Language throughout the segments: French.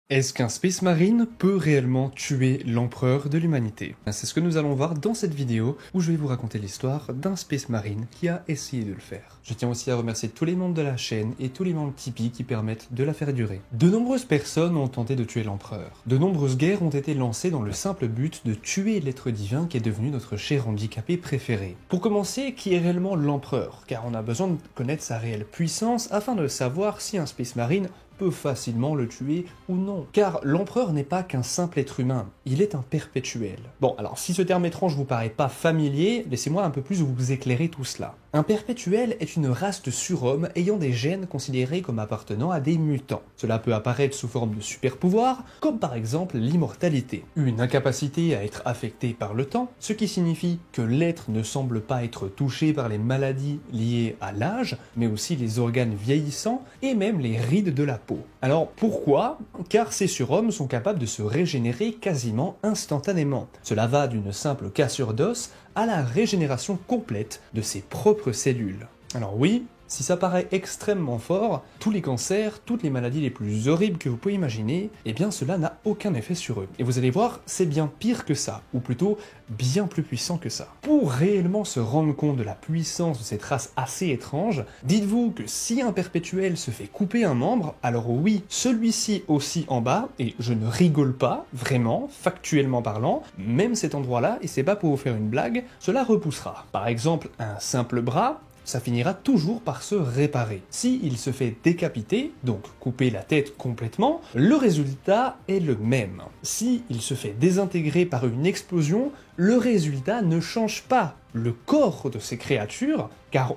Est-ce qu'un Space Marine peut réellement tuer l'empereur de l'humanité? C'est ce que nous allons voir dans cette vidéo où je vais vous raconter l'histoire d'un Space Marine qui a essayé de le faire. Je tiens aussi à remercier tous les membres de la chaîne et tous les membres Tipeee qui permettent de la faire durer. De nombreuses personnes ont tenté de tuer l'empereur. De nombreuses guerres ont été lancées dans le simple but de tuer l'être divin qui est devenu notre cher handicapé préféré. Pour commencer, qui est réellement l'empereur? Car on a besoin de connaître sa réelle puissance afin de savoir si un Space Marine peut facilement le tuer ou non. Car l'empereur n'est pas qu'un simple être humain, il est un perpétuel. Bon, alors si ce terme étrange vous paraît pas familier, laissez-moi un peu plus vous éclairer tout cela. Un perpétuel est une race de surhommes ayant des gènes considérés comme appartenant à des mutants. Cela peut apparaître sous forme de super-pouvoirs, comme par exemple l'immortalité. Une incapacité à être affectée par le temps, ce qui signifie que l'être ne semble pas être touché par les maladies liées à l'âge, mais aussi les organes vieillissants et même les rides de la peau. Alors pourquoi? Car ces surhommes sont capables de se régénérer quasiment instantanément. Cela va d'une simple cassure d'os à la régénération complète de ses propres cellules. Alors oui, si ça paraît extrêmement fort, tous les cancers, toutes les maladies les plus horribles que vous pouvez imaginer, eh bien cela n'a aucun effet sur eux. Et vous allez voir, c'est bien pire que ça, ou plutôt bien plus puissant que ça. Pour réellement se rendre compte de la puissance de cette race assez étrange, dites-vous que si un perpétuel se fait couper un membre, alors oui, celui-ci aussi en bas, et je ne rigole pas, vraiment, factuellement parlant, même cet endroit-là, et c'est pas pour vous faire une blague, cela repoussera. Par exemple, un simple bras, ça finira toujours par se réparer. Si il se fait décapiter, donc couper la tête complètement, le résultat est le même. Si il se fait désintégrer par une explosion, le résultat ne change pas. Le corps de ces créatures, car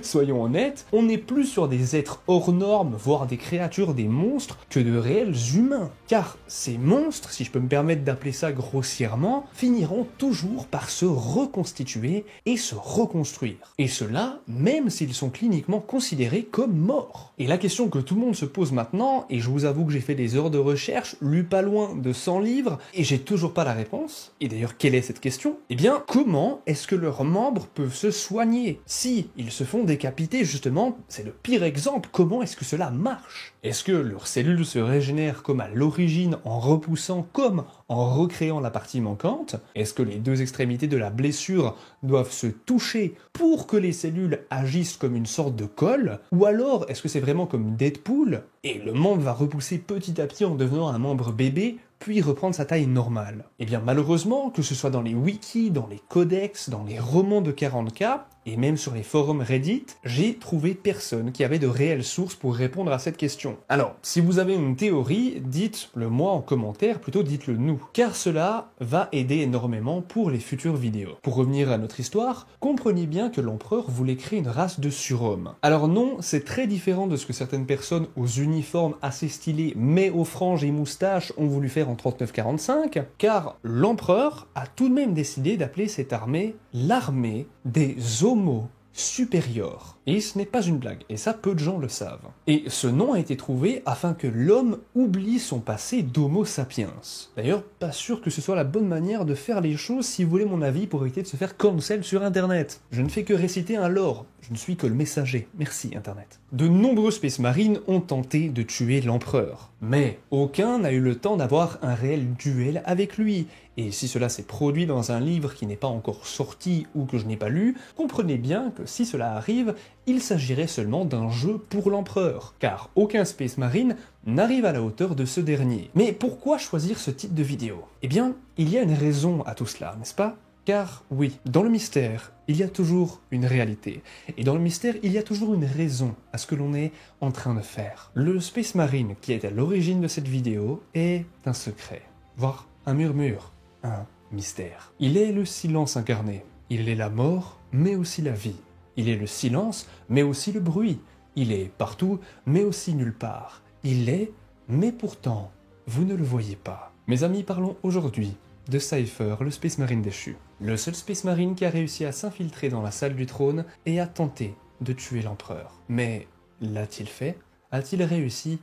soyons honnêtes, on n'est plus sur des êtres hors normes, voire des créatures, des monstres, que de réels humains. Car ces monstres, si je peux me permettre d'appeler ça grossièrement, finiront toujours par se reconstituer et se reconstruire. Et cela, même s'ils sont cliniquement considérés comme morts. Et la question que tout le monde se pose maintenant, et je vous avoue que j'ai fait des heures de recherche, lu pas loin de 100 livres, et j'ai toujours pas la réponse. Et d'ailleurs, quelle est cette question? Eh bien, comment est-ce que leurs membres peuvent se soigner? Si ils se font décapiter, justement, c'est le pire exemple, comment est-ce que cela marche? Est-ce que leurs cellules se régénèrent comme à l'origine en repoussant comme en recréant la partie manquante? Est-ce que les deux extrémités de la blessure doivent se toucher pour que les cellules agissent comme une sorte de colle? Ou alors, est-ce que c'est vraiment comme Deadpool, et le membre va repousser petit à petit en devenant un membre bébé, puis reprendre sa taille normale? Eh bien malheureusement, que ce soit dans les wikis, dans les codex, dans les romans de 40K, et même sur les forums Reddit, j'ai trouvé personne qui avait de réelles sources pour répondre à cette question. Alors, si vous avez une théorie, dites-le moi en commentaire, plutôt dites-le nous, car cela va aider énormément pour les futures vidéos. Pour revenir à notre histoire, comprenez bien que l'empereur voulait créer une race de surhommes. Alors non, c'est très différent de ce que certaines personnes aux uniformes assez stylés, mais aux franges et moustaches ont voulu faire en 39-45, car l'empereur a tout de même décidé d'appeler cette armée l'armée des Homo supérieur. Et ce n'est pas une blague, et ça peu de gens le savent. Et ce nom a été trouvé afin que l'homme oublie son passé d'Homo sapiens. D'ailleurs, pas sûr que ce soit la bonne manière de faire les choses si vous voulez mon avis pour éviter de se faire cancel sur internet. Je ne fais que réciter un lore, je ne suis que le messager. Merci internet. De nombreux Space Marines ont tenté de tuer l'empereur, mais aucun n'a eu le temps d'avoir un réel duel avec lui. Et si cela s'est produit dans un livre qui n'est pas encore sorti ou que je n'ai pas lu, comprenez bien que si cela arrive, il s'agirait seulement d'un jeu pour l'empereur, car aucun Space Marine n'arrive à la hauteur de ce dernier. Mais pourquoi choisir ce type de vidéo? Eh bien, il y a une raison à tout cela, n'est-ce pas? Car oui, dans le mystère, il y a toujours une réalité. Et dans le mystère, il y a toujours une raison à ce que l'on est en train de faire. Le Space Marine qui est à l'origine de cette vidéo est un secret, voire un murmure, un mystère. Il est le silence incarné. Il est la mort, mais aussi la vie. Il est le silence, mais aussi le bruit. Il est partout, mais aussi nulle part. Il est, mais pourtant, vous ne le voyez pas. Mes amis, parlons aujourd'hui de Cypher, le Space Marine déchu. Le seul Space Marine qui a réussi à s'infiltrer dans la salle du trône et a tenté de tuer l'empereur. Mais l'a-t-il fait? A-t-il réussi?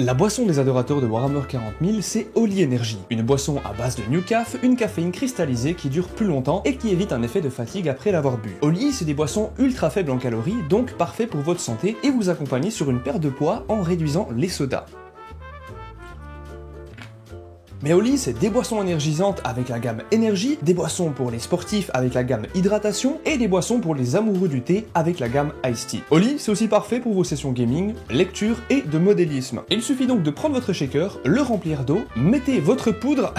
La boisson des adorateurs de Warhammer 40 000, c'est Holy Energy, une boisson à base de New Caf, une caféine cristallisée qui dure plus longtemps et qui évite un effet de fatigue après l'avoir bu. Holy, c'est des boissons ultra faibles en calories, donc parfait pour votre santé et vous accompagner sur une perte de poids en réduisant les sodas. Mais Holy, c'est des boissons énergisantes avec la gamme énergie, des boissons pour les sportifs avec la gamme hydratation, et des boissons pour les amoureux du thé avec la gamme Iced Tea. Holy, c'est aussi parfait pour vos sessions gaming, lecture et de modélisme. Il suffit donc de prendre votre shaker, le remplir d'eau, mettez votre poudre...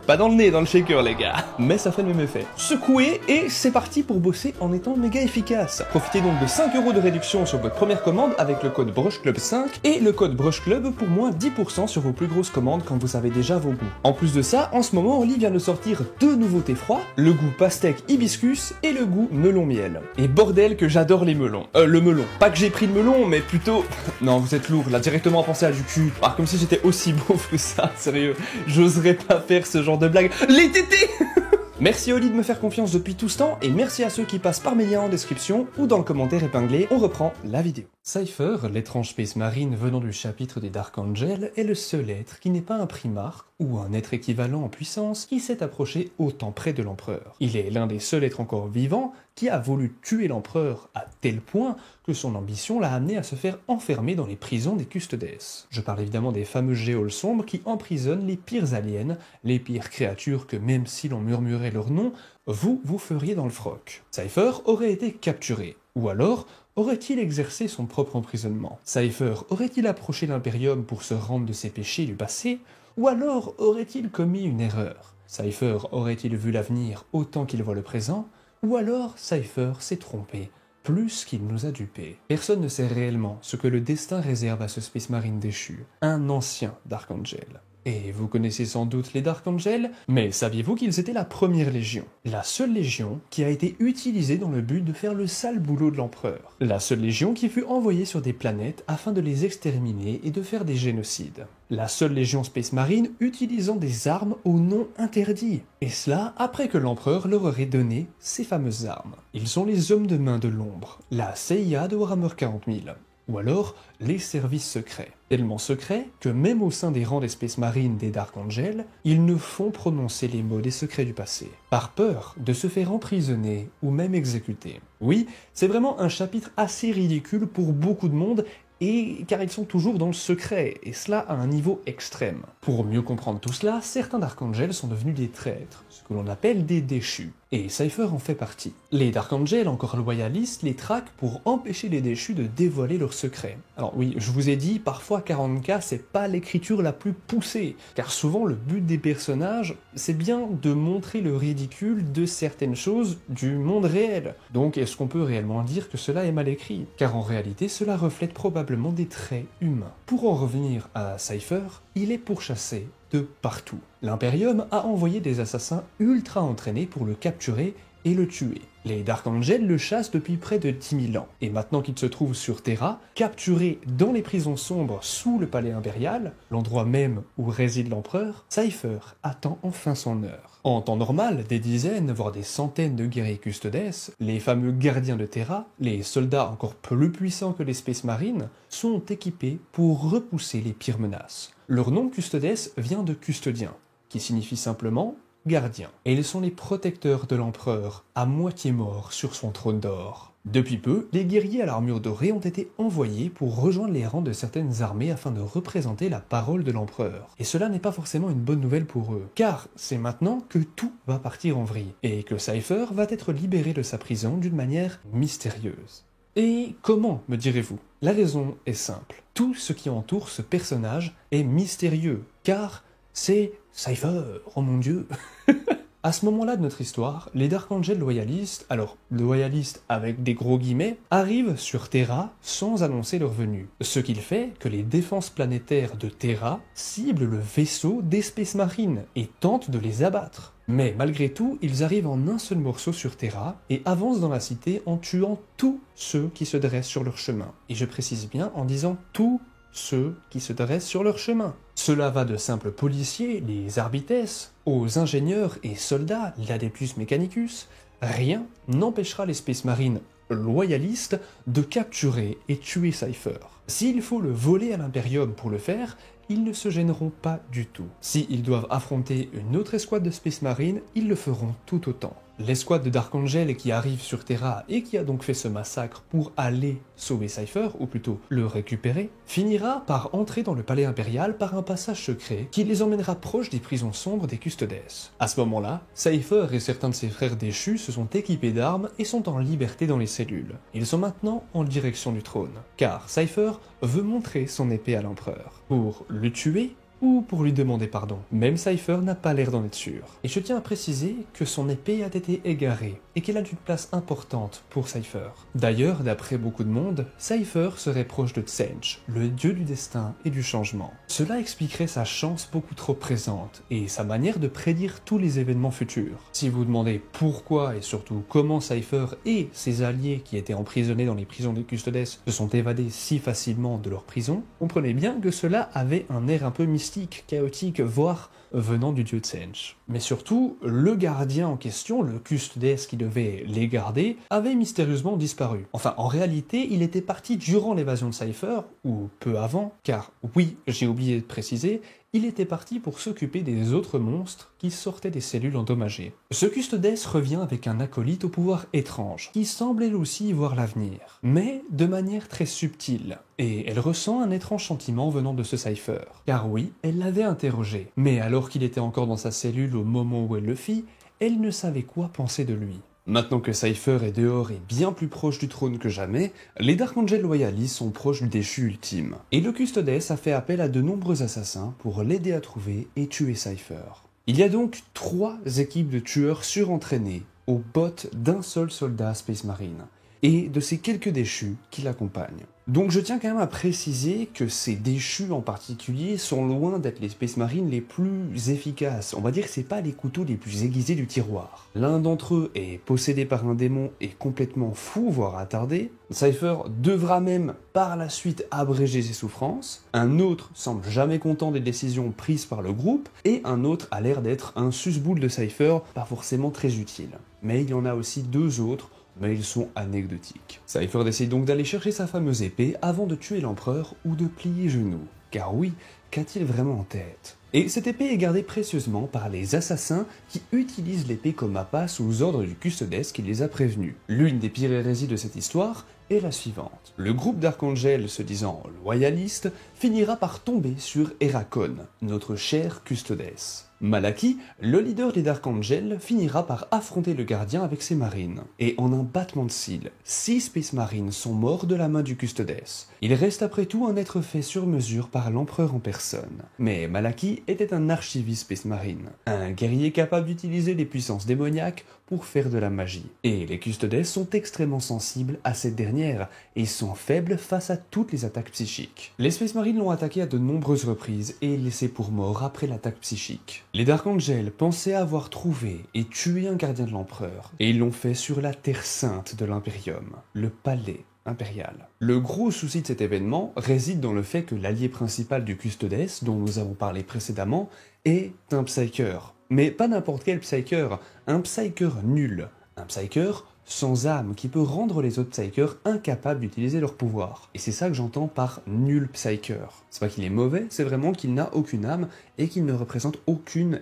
Pas dans le nez, dans le shaker les gars, mais ça fait le même effet. Secouez et c'est parti pour bosser en étant méga efficace. Profitez donc de 5 € de réduction sur votre première commande avec le code BrushClub5 et le code BrushClub pour moins 10% sur vos plus grosses commandes quand vous avez déjà vos goûts. En plus de ça, en ce moment, Holy vient de sortir 2 nouveautés froids, le goût pastèque hibiscus et le goût melon miel. Et bordel que j'adore les melons. Le melon. Pas que j'ai pris le melon, mais plutôt... non, vous êtes lourd, là, directement à penser à du cul. Ah, comme si j'étais aussi beauf que ça, sérieux. J'oserais pas faire ce genre de blague. Les tétés. Merci Holy de me faire confiance depuis tout ce temps, et merci à ceux qui passent par mes liens en description ou dans le commentaire épinglé, on reprend la vidéo. Cypher, l'étrange Space Marine venant du chapitre des Dark Angels, est le seul être qui n'est pas un primarque ou un être équivalent en puissance qui s'est approché autant près de l'Empereur. Il est l'un des seuls êtres encore vivants qui a voulu tuer l'Empereur à tel point que son ambition l'a amené à se faire enfermer dans les prisons des Custodes. Je parle évidemment des fameux géoles sombres qui emprisonnent les pires aliens, les pires créatures que même si l'on murmurait leur nom, vous feriez dans le froc. Cypher aurait été capturé, ou alors aurait-il exercé son propre emprisonnement? Cypher aurait-il approché l'Imperium pour se rendre de ses péchés du passé? Ou alors aurait-il commis une erreur? Cypher aurait-il vu l'avenir autant qu'il voit le présent? Ou alors Cypher s'est trompé, plus qu'il nous a dupés? Personne ne sait réellement ce que le destin réserve à ce Space Marine déchu, un ancien Dark Angel. Et vous connaissez sans doute les Dark Angels, mais saviez-vous qu'ils étaient la première légion? La seule légion qui a été utilisée dans le but de faire le sale boulot de l'Empereur. La seule légion qui fut envoyée sur des planètes afin de les exterminer et de faire des génocides. La seule légion Space Marine utilisant des armes au nom interdit. Et cela après que l'Empereur leur aurait donné ces fameuses armes. Ils sont les hommes de main de l'ombre, la CIA de Warhammer 40 000. Ou alors les services secrets. Tellement secrets que même au sein des rangs des Space Marines des Dark Angels, ils ne font prononcer les mots des secrets du passé, par peur de se faire emprisonner ou même exécuter. Oui, c'est vraiment un chapitre assez ridicule pour beaucoup de monde, et car ils sont toujours dans le secret, et cela à un niveau extrême. Pour mieux comprendre tout cela, certains Dark Angels sont devenus des traîtres, ce que l'on appelle des déchus, et Cypher en fait partie. Les Dark Angels, encore loyalistes, les traquent pour empêcher les déchus de dévoiler leurs secrets. Alors oui, je vous ai dit, parfois 40K c'est pas l'écriture la plus poussée, car souvent le but des personnages, c'est bien de montrer le ridicule de certaines choses du monde réel. Donc est-ce qu'on peut réellement dire que cela est mal écrit? Car en réalité, cela reflète probablement des traits humains. Pour en revenir à Cypher, il est pourchassé de partout. L'Imperium a envoyé des assassins ultra entraînés pour le capturer et le tuer. Les Dark Angels le chassent depuis près de 10 000 ans, et maintenant qu'il se trouve sur Terra, capturé dans les prisons sombres sous le palais impérial, l'endroit même où réside l'Empereur, Cypher attend enfin son heure. En temps normal, des dizaines, voire des centaines de guerriers Custodes, les fameux gardiens de Terra, les soldats encore plus puissants que les Space Marines, sont équipés pour repousser les pires menaces. Leur nom Custodes vient de custodien, qui signifie simplement gardien. Et ils sont les protecteurs de l'Empereur, à moitié mort sur son trône d'or. Depuis peu, les guerriers à l'armure dorée ont été envoyés pour rejoindre les rangs de certaines armées afin de représenter la parole de l'Empereur. Et cela n'est pas forcément une bonne nouvelle pour eux, car c'est maintenant que tout va partir en vrille, et que Cypher va être libéré de sa prison d'une manière mystérieuse. Et comment, me direz-vous? La raison est simple. Tout ce qui entoure ce personnage est mystérieux, car c'est Cypher, oh mon dieu. À ce moment-là de notre histoire, les Dark Angels loyalistes, alors loyalistes avec des gros guillemets, arrivent sur Terra sans annoncer leur venue. Ce qui fait que les défenses planétaires de Terra ciblent le vaisseau des Space Marines et tentent de les abattre. Mais malgré tout, ils arrivent en un seul morceau sur Terra et avancent dans la cité en tuant tous ceux qui se dressent sur leur chemin. Et je précise bien en disant tous ceux qui se dressent sur leur chemin. Cela va de simples policiers, les Arbites, aux ingénieurs et soldats, l'Adeptus Mechanicus. Rien n'empêchera les Space Marines loyalistes de capturer et tuer Cypher. S'il faut le voler à l'Imperium pour le faire, ils ne se gêneront pas du tout. S'ils doivent affronter une autre escouade de Space Marine, ils le feront tout autant. L'escouade de Dark Angel qui arrive sur Terra et qui a donc fait ce massacre pour aller sauver Cypher, ou plutôt le récupérer, finira par entrer dans le palais impérial par un passage secret qui les emmènera proche des prisons sombres des Custodes. À ce moment-là, Cypher et certains de ses frères déchus se sont équipés d'armes et sont en liberté dans les cellules. Ils sont maintenant en direction du trône, car Cypher veut montrer son épée à l'empereur. Pour le tuer, ou pour lui demander pardon. Même Cypher n'a pas l'air d'en être sûr. Et je tiens à préciser que son épée a été égarée, et qu'elle a une place importante pour Cypher. D'ailleurs, d'après beaucoup de monde, Cypher serait proche de Tsench, le dieu du destin et du changement. Cela expliquerait sa chance beaucoup trop présente, et sa manière de prédire tous les événements futurs. Si vous vous demandez pourquoi et surtout comment Cypher et ses alliés qui étaient emprisonnés dans les prisons des Custodes se sont évadés si facilement de leur prison, comprenez bien que cela avait un air un peu mystique, chaotique, voire venant du dieu Tsench. Mais surtout, le gardien en question, le Custodes qui devait les garder, avait mystérieusement disparu. Enfin, en réalité, il était parti durant l'évasion de Cypher, ou peu avant, car oui, j'ai oublié de préciser, il était parti pour s'occuper des autres monstres qui sortaient des cellules endommagées. Ce Custodes revient avec un acolyte au pouvoir étrange, qui semble elle aussi y voir l'avenir, mais de manière très subtile. Et elle ressent un étrange sentiment venant de ce Cypher. Car oui, elle l'avait interrogé, mais alors qu'il était encore dans sa cellule au moment où elle le fit, elle ne savait quoi penser de lui. Maintenant que Cypher est dehors et bien plus proche du trône que jamais, les Dark Angel loyalistes sont proches du déchu ultime. Et le Custodes a fait appel à de nombreux assassins pour l'aider à trouver et tuer Cypher. Il y a donc 3 équipes de tueurs surentraînés aux bottes d'un seul soldat Space Marine, et de ces quelques déchus qui l'accompagnent. Donc je tiens quand même à préciser que ces déchus en particulier sont loin d'être les Space Marines les plus efficaces. On va dire que c'est pas les couteaux les plus aiguisés du tiroir. L'un d'entre eux est possédé par un démon et complètement fou, voire attardé. Cypher devra même par la suite abréger ses souffrances. Un autre semble jamais content des décisions prises par le groupe. Et un autre a l'air d'être un susboule de Cypher, pas forcément très utile. Mais il y en a aussi 2 autres, mais ils sont anecdotiques. Cypher décide donc d'aller chercher sa fameuse épée avant de tuer l'empereur ou de plier genoux. Car oui, qu'a-t-il vraiment en tête? Et cette épée est gardée précieusement par les assassins qui utilisent l'épée comme appât sous ordre du Custodes qui les a prévenus. L'une des pires hérésies de cette histoire est la suivante. Le groupe Dark Angel, se disant loyaliste, finira par tomber sur Herakon, notre cher Custodes. Malaki, le leader des Dark Angel, finira par affronter le gardien avec ses marines. Et en un battement de cils, 6 Space Marines sont morts de la main du Custodes. Il reste après tout un être fait sur mesure par l'empereur en personne. Mais Malaki était un archiviste Space Marine, un guerrier capable d'utiliser les puissances démoniaques pour faire de la magie. Et les Custodes sont extrêmement sensibles à cette dernière et sont faibles face à toutes les attaques psychiques. Les Space Marines l'ont attaqué à de nombreuses reprises et laissé pour mort après l'attaque psychique. Les Dark Angel pensaient avoir trouvé et tué un gardien de l'empereur, et ils l'ont fait sur la terre sainte de l'Imperium, le palais impérial. Le gros souci de cet événement réside dans le fait que l'allié principal du Custodes, dont nous avons parlé précédemment, est un Psyker. Mais pas n'importe quel Psyker, un Psyker nul, un Psyker sans âme qui peut rendre les autres Psykers incapables d'utiliser leur pouvoir. Et c'est ça que j'entends par nul Psyker. C'est pas qu'il est mauvais, c'est vraiment qu'il n'a aucune âme et qu'il ne représente aucune,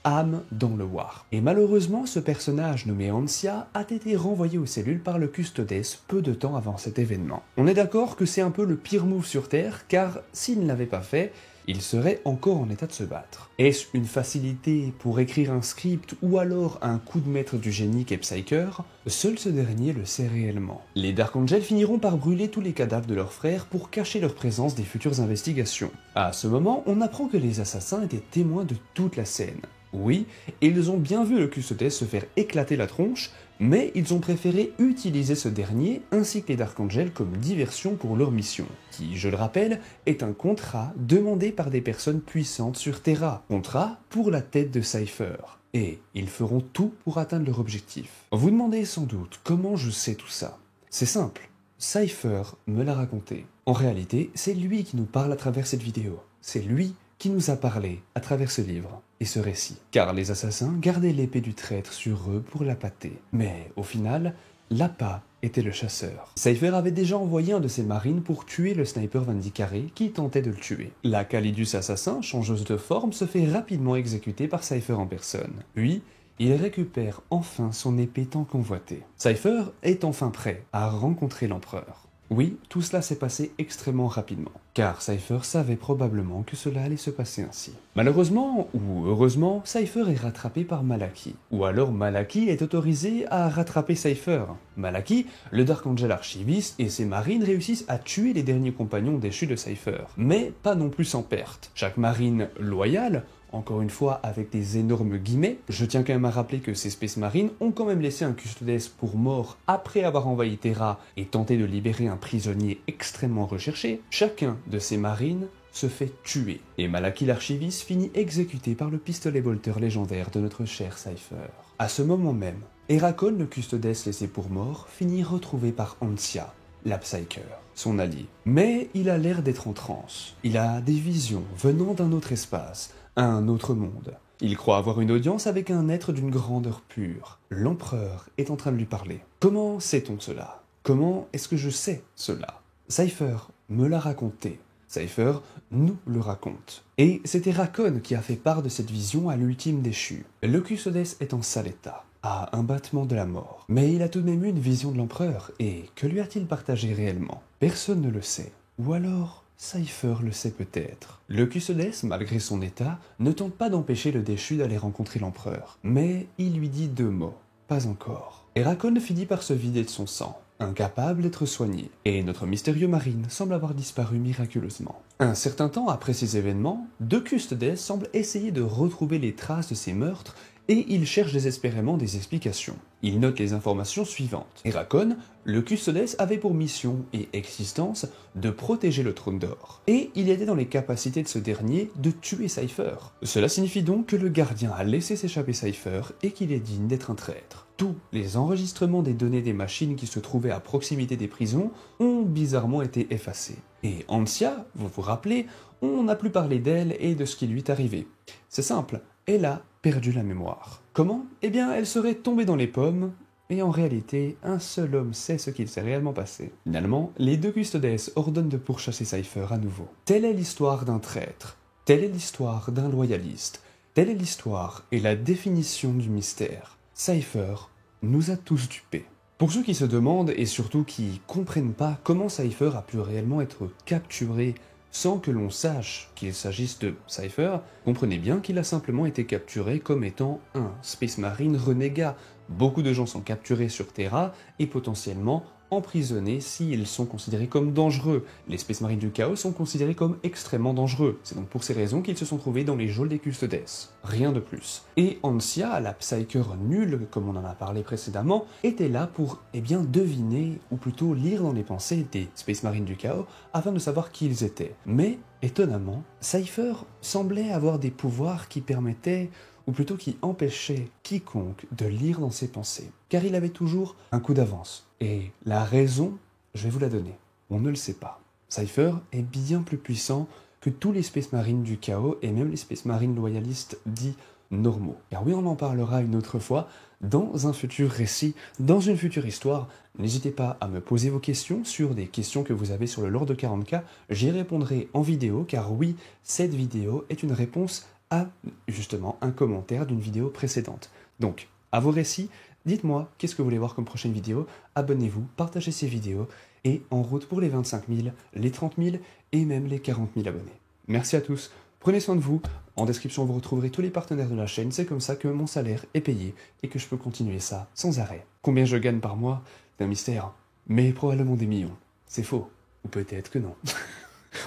âme dans le War. Et malheureusement, ce personnage nommé Ansia a été renvoyé aux cellules par le Custodes peu de temps avant cet événement. On est d'accord que c'est un peu le pire move sur Terre, car s'il ne l'avait pas fait, il serait encore en état de se battre. Est-ce une facilité pour écrire un script ou alors un coup de maître du génie qu'est Psyker? Seul ce dernier le sait réellement. Les Dark Angel finiront par brûler tous les cadavres de leurs frères pour cacher leur présence des futures investigations. À ce moment, on apprend que les assassins étaient témoins de toute la scène. Oui, ils ont bien vu le Custodes se faire éclater la tronche, mais ils ont préféré utiliser ce dernier ainsi que les Dark Angel comme diversion pour leur mission, qui, je le rappelle, est un contrat demandé par des personnes puissantes sur Terra, contrat pour la tête de Cypher. Et ils feront tout pour atteindre leur objectif. Vous demandez sans doute comment je sais tout ça. C'est simple, Cypher me l'a raconté. En réalité, c'est lui qui nous parle à travers cette vidéo. C'est lui qui nous a parlé à travers ce livre et ce récit. Car les assassins gardaient l'épée du traître sur eux pour l'appâter. Mais au final, l'appât était le chasseur. Cypher avait déjà envoyé un de ses marines pour tuer le sniper Vandicaré qui tentait de le tuer. La Calidus assassin, changeuse de forme, se fait rapidement exécuter par Cypher en personne. Puis, il récupère enfin son épée tant convoitée. Cypher est enfin prêt à rencontrer l'empereur. Oui, tout cela s'est passé extrêmement rapidement, car Cypher savait probablement que cela allait se passer ainsi. Malheureusement, ou heureusement, Cypher est rattrapé par Malaki. Ou alors Malaki est autorisé à rattraper Cypher. Malaki, le Dark Angel archiviste et ses marines réussissent à tuer les derniers compagnons déchus de Cypher. Mais pas non plus sans perte. Chaque marine loyale, encore une fois avec des énormes guillemets, je tiens quand même à rappeler que ces Space Marines ont quand même laissé un Custodes pour mort après avoir envahi Terra et tenté de libérer un prisonnier extrêmement recherché. Chacun de ces marines se fait tuer, et Malaki l'archiviste finit exécuté par le pistolet bolter légendaire de notre cher Cypher. À ce moment même, Herakon, le Custodes laissé pour mort, finit retrouvé par Antia, la Psyker, son allié. Mais il a l'air d'être en transe. Il a des visions venant d'un autre espace, un autre monde. Il croit avoir une audience avec un être d'une grandeur pure. L'empereur est en train de lui parler. Comment sait-on cela? Comment est-ce que je sais cela? Cypher me l'a raconté. Cypher nous le raconte. Et c'est Herakon qui a fait part de cette vision à l'ultime déchu. Le Custodes est en sale état, à un battement de la mort. Mais il a tout de même eu une vision de l'empereur, et que lui a-t-il partagé réellement? Personne ne le sait. Ou alors, Cypher le sait peut-être. Le Custodes, malgré son état, ne tente pas d'empêcher le déchu d'aller rencontrer l'empereur. Mais il lui dit 2 mots. Pas encore. Herakon finit par se vider de son sang, incapable d'être soigné, et notre mystérieux marine semble avoir disparu miraculeusement. Un certain temps après ces événements, 2 Custodes semblent essayer de retrouver les traces de ces meurtres et il cherche désespérément des explications. Il note les informations suivantes. Herakon, le Custodes, avait pour mission et existence de protéger le trône d'or. Et il était dans les capacités de ce dernier de tuer Cypher. Cela signifie donc que le gardien a laissé s'échapper Cypher et qu'il est digne d'être un traître. Tous les enregistrements des données des machines qui se trouvaient à proximité des prisons ont bizarrement été effacés. Et Antia, vous vous rappelez, on n'a plus parlé d'elle et de ce qui lui est arrivé. C'est simple, elle a perdu la mémoire. Comment? Eh bien, elle serait tombée dans les pommes, et en réalité, un seul homme sait ce qu'il s'est réellement passé. Finalement, les 2 Custodes ordonnent de pourchasser Cypher à nouveau. Telle est l'histoire d'un traître, telle est l'histoire d'un loyaliste, telle est l'histoire et la définition du mystère. Cypher nous a tous dupés. Pour ceux qui se demandent, et surtout qui comprennent pas comment Cypher a pu réellement être capturé sans que l'on sache qu'il s'agisse de Cypher, comprenez bien qu'il a simplement été capturé comme étant un Space Marine renégat. Beaucoup de gens sont capturés sur Terra et potentiellement emprisonnés s'ils sont considérés comme dangereux. Les Space Marines du Chaos sont considérés comme extrêmement dangereux. C'est donc pour ces raisons qu'ils se sont trouvés dans les geôles des Custodes. Rien de plus. Et Antia, la Psyker nulle, comme on en a parlé précédemment, était là pour, deviner, ou plutôt lire dans les pensées des Space Marines du Chaos, afin de savoir qui ils étaient. Mais, étonnamment, Cypher semblait avoir des pouvoirs qui permettaient, ou plutôt qui empêchait quiconque de lire dans ses pensées, car il avait toujours un coup d'avance. Et la raison, je vais vous la donner, on ne le sait pas. Cypher est bien plus puissant que tous les Space Marines du Chaos, et même les Space Marines loyalistes dits normaux. Car oui, on en parlera une autre fois, dans un futur récit, dans une future histoire. N'hésitez pas à me poser vos questions sur des questions que vous avez sur le lore de 40K, j'y répondrai en vidéo, car oui, cette vidéo est une réponse à, justement, un commentaire d'une vidéo précédente. Donc, à vos récits, dites-moi qu'est-ce que vous voulez voir comme prochaine vidéo, abonnez-vous, partagez ces vidéos, et en route pour les 25 000, les 30 000 et même les 40 000 abonnés. Merci à tous, prenez soin de vous, en description vous retrouverez tous les partenaires de la chaîne, c'est comme ça que mon salaire est payé et que je peux continuer ça sans arrêt. Combien je gagne par mois? C'est un mystère, mais probablement des millions. C'est faux, ou peut-être que non.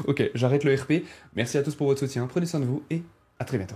Ok, j'arrête le RP, merci à tous pour votre soutien, prenez soin de vous et à très bientôt.